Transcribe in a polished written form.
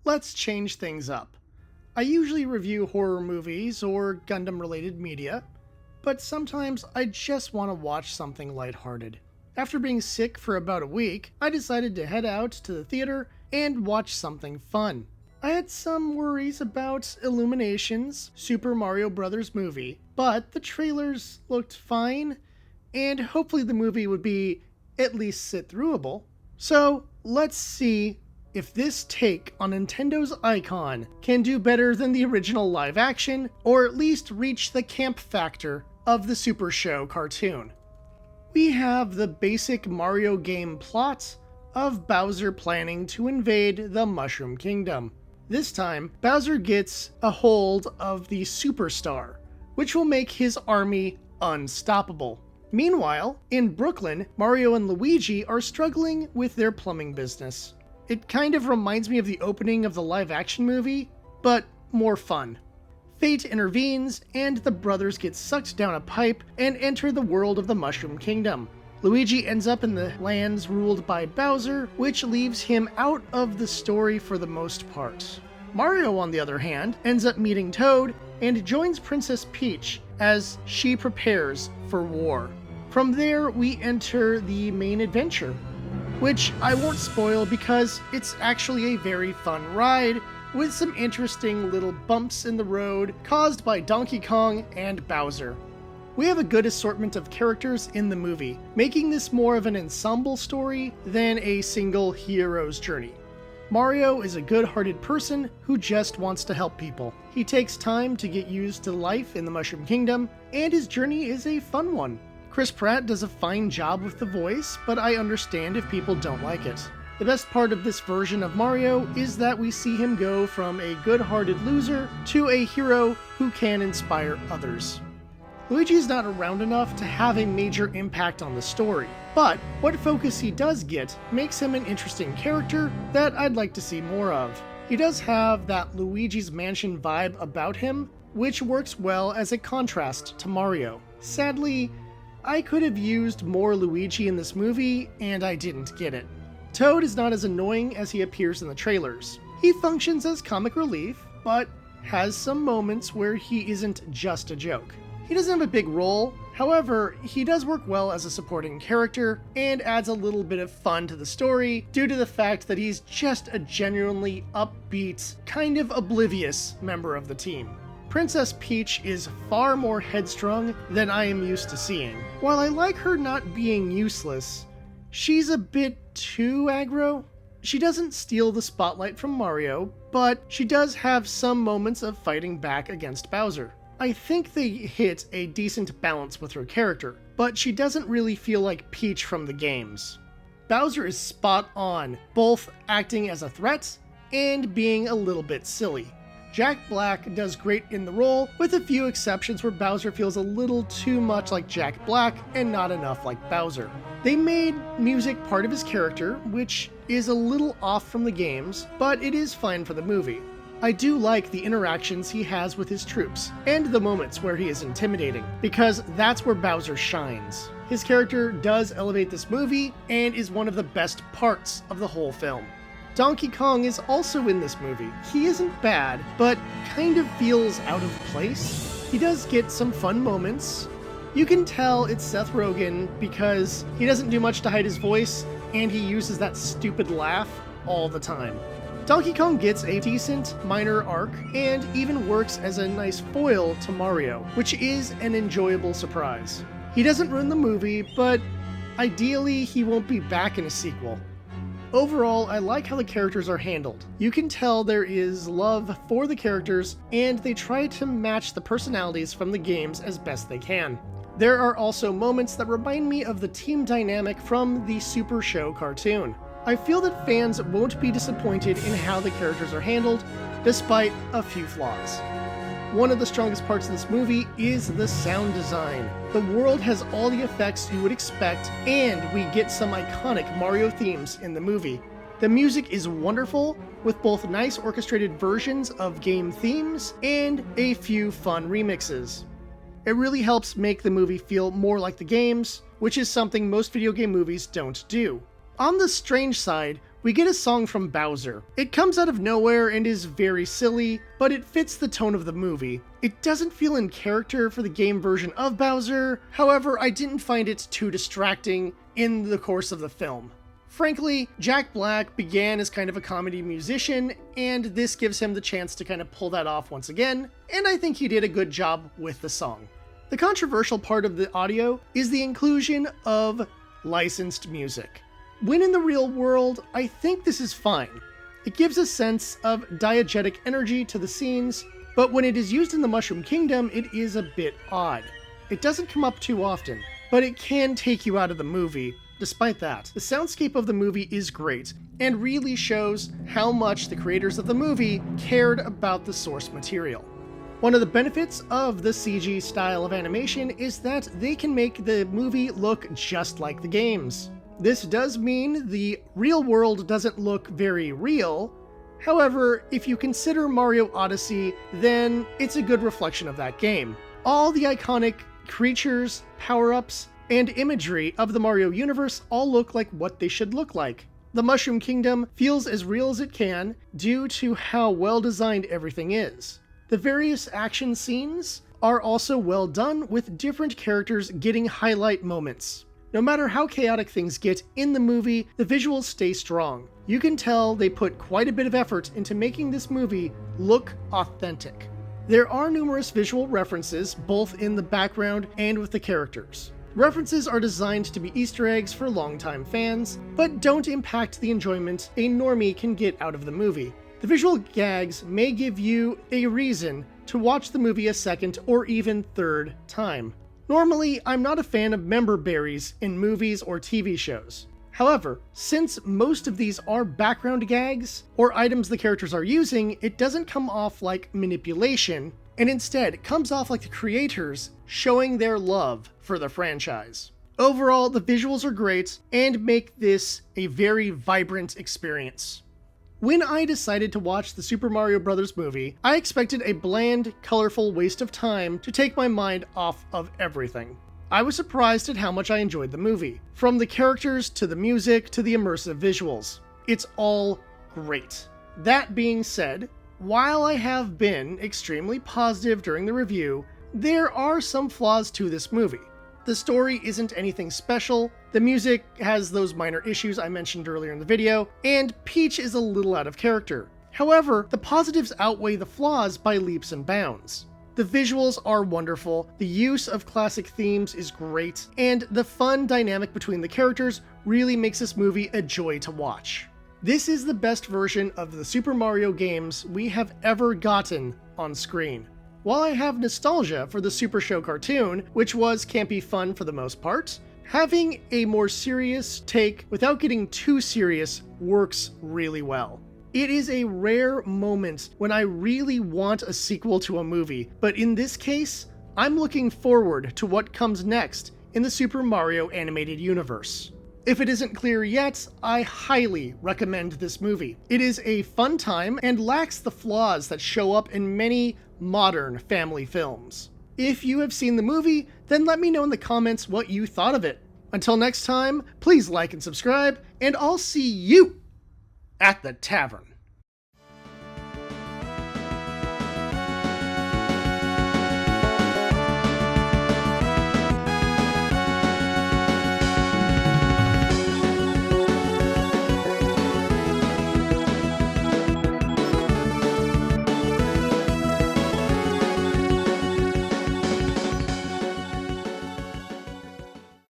let's change things up. I usually review horror movies or Gundam-related media, but sometimes I just want to watch something lighthearted. After being sick for about a week, I decided to head out to the theater and watch something fun. I had some worries about Illumination's Super Mario Bros. Movie, but the trailers looked fine, and hopefully the movie would be at least sit-throughable. So let's see if this take on Nintendo's icon can do better than the original live action, or at least reach the camp factor of the Super Show cartoon. We have the basic Mario game plot of Bowser planning to invade the Mushroom Kingdom. This time, Bowser gets a hold of the Superstar, which will make his army unstoppable. Meanwhile, in Brooklyn, Mario and Luigi are struggling with their plumbing business. It kind of reminds me of the opening of the live-action movie, but more fun. Fate intervenes, and the brothers get sucked down a pipe and enter the world of the Mushroom Kingdom. Luigi ends up in the lands ruled by Bowser, which leaves him out of the story for the most part. Mario, on the other hand, ends up meeting Toad and joins Princess Peach as she prepares for war. From there, we enter the main adventure, which I won't spoil because it's actually a very fun ride with some interesting little bumps in the road caused by Donkey Kong and Bowser. We have a good assortment of characters in the movie, making this more of an ensemble story than a single hero's journey. Mario is a good-hearted person who just wants to help people. He takes time to get used to life in the Mushroom Kingdom, and his journey is a fun one. Chris Pratt does a fine job with the voice, but I understand if people don't like it. The best part of this version of Mario is that we see him go from a good-hearted loser to a hero who can inspire others. Luigi is not around enough to have a major impact on the story, but what focus he does get makes him an interesting character that I'd like to see more of. He does have that Luigi's Mansion vibe about him, which works well as a contrast to Mario. Sadly, I could have used more Luigi in this movie, and I didn't get it. Toad is not as annoying as he appears in the trailers. He functions as comic relief, but has some moments where he isn't just a joke. He doesn't have a big role, however, he does work well as a supporting character and adds a little bit of fun to the story due to the fact that he's just a genuinely upbeat, kind of oblivious member of the team. Princess Peach is far more headstrong than I am used to seeing. While I like her not being useless, she's a bit too aggro. She doesn't steal the spotlight from Mario, but she does have some moments of fighting back against Bowser. I think they hit a decent balance with her character, but she doesn't really feel like Peach from the games. Bowser is spot on, both acting as a threat and being a little bit silly. Jack Black does great in the role, with a few exceptions where Bowser feels a little too much like Jack Black and not enough like Bowser. They made music part of his character, which is a little off from the games, but it is fine for the movie. I do like the interactions he has with his troops, and the moments where he is intimidating, because that's where Bowser shines. His character does elevate this movie, and is one of the best parts of the whole film. Donkey Kong is also in this movie. He isn't bad, but kind of feels out of place. He does get some fun moments. You can tell it's Seth Rogen because he doesn't do much to hide his voice, and he uses that stupid laugh all the time. Donkey Kong gets a decent minor arc and even works as a nice foil to Mario, which is an enjoyable surprise. He doesn't ruin the movie, but ideally he won't be back in a sequel. Overall, I like how the characters are handled. You can tell there is love for the characters, and they try to match the personalities from the games as best they can. There are also moments that remind me of the team dynamic from the Super Show cartoon. I feel that fans won't be disappointed in how the characters are handled, despite a few flaws. One of the strongest parts of this movie is the sound design. The world has all the effects you would expect, and we get some iconic Mario themes in the movie. The music is wonderful, with both nice orchestrated versions of game themes and a few fun remixes. It really helps make the movie feel more like the games, which is something most video game movies don't do. On the strange side, we get a song from Bowser. It comes out of nowhere and is very silly, but it fits the tone of the movie. It doesn't feel in character for the game version of Bowser, however, I didn't find it too distracting in the course of the film. Frankly, Jack Black began as kind of a comedy musician, and this gives him the chance to kind of pull that off once again, and I think he did a good job with the song. The controversial part of the audio is the inclusion of licensed music. When in the real world, I think this is fine. It gives a sense of diegetic energy to the scenes, but when it is used in the Mushroom Kingdom, it is a bit odd. It doesn't come up too often, but it can take you out of the movie. Despite that, the soundscape of the movie is great, and really shows how much the creators of the movie cared about the source material. One of the benefits of the CG style of animation is that they can make the movie look just like the games. This does mean the real world doesn't look very real. However, if you consider Mario Odyssey, then it's a good reflection of that game. All the iconic creatures, power-ups, and imagery of the Mario universe all look like what they should look like. The Mushroom Kingdom feels as real as it can due to how well designed everything is. The various action scenes are also well done, with different characters getting highlight moments. No matter how chaotic things get in the movie, the visuals stay strong. You can tell they put quite a bit of effort into making this movie look authentic. There are numerous visual references, both in the background and with the characters. References are designed to be Easter eggs for longtime fans, but don't impact the enjoyment a normie can get out of the movie. The visual gags may give you a reason to watch the movie a second or even third time. Normally, I'm not a fan of member berries in movies or TV shows. However, since most of these are background gags or items the characters are using, it doesn't come off like manipulation, and instead comes off like the creators showing their love for the franchise. Overall, the visuals are great and make this a very vibrant experience. When I decided to watch the Super Mario Bros. Movie, I expected a bland, colorful waste of time to take my mind off of everything. I was surprised at how much I enjoyed the movie. From the characters, to the music, to the immersive visuals. It's all great. That being said, while I have been extremely positive during the review, there are some flaws to this movie. The story isn't anything special, the music has those minor issues I mentioned earlier in the video, and Peach is a little out of character. However, the positives outweigh the flaws by leaps and bounds. The visuals are wonderful, the use of classic themes is great, and the fun dynamic between the characters really makes this movie a joy to watch. This is the best version of the Super Mario games we have ever gotten on screen. While I have nostalgia for the Super Show cartoon, which was campy fun for the most part, having a more serious take without getting too serious works really well. It is a rare moment when I really want a sequel to a movie, but in this case, I'm looking forward to what comes next in the Super Mario animated universe. If it isn't clear yet, I highly recommend this movie. It is a fun time and lacks the flaws that show up in many modern family films. If you have seen the movie, then let me know in the comments what you thought of it. Until next time, please like and subscribe, and I'll see you at the tavern.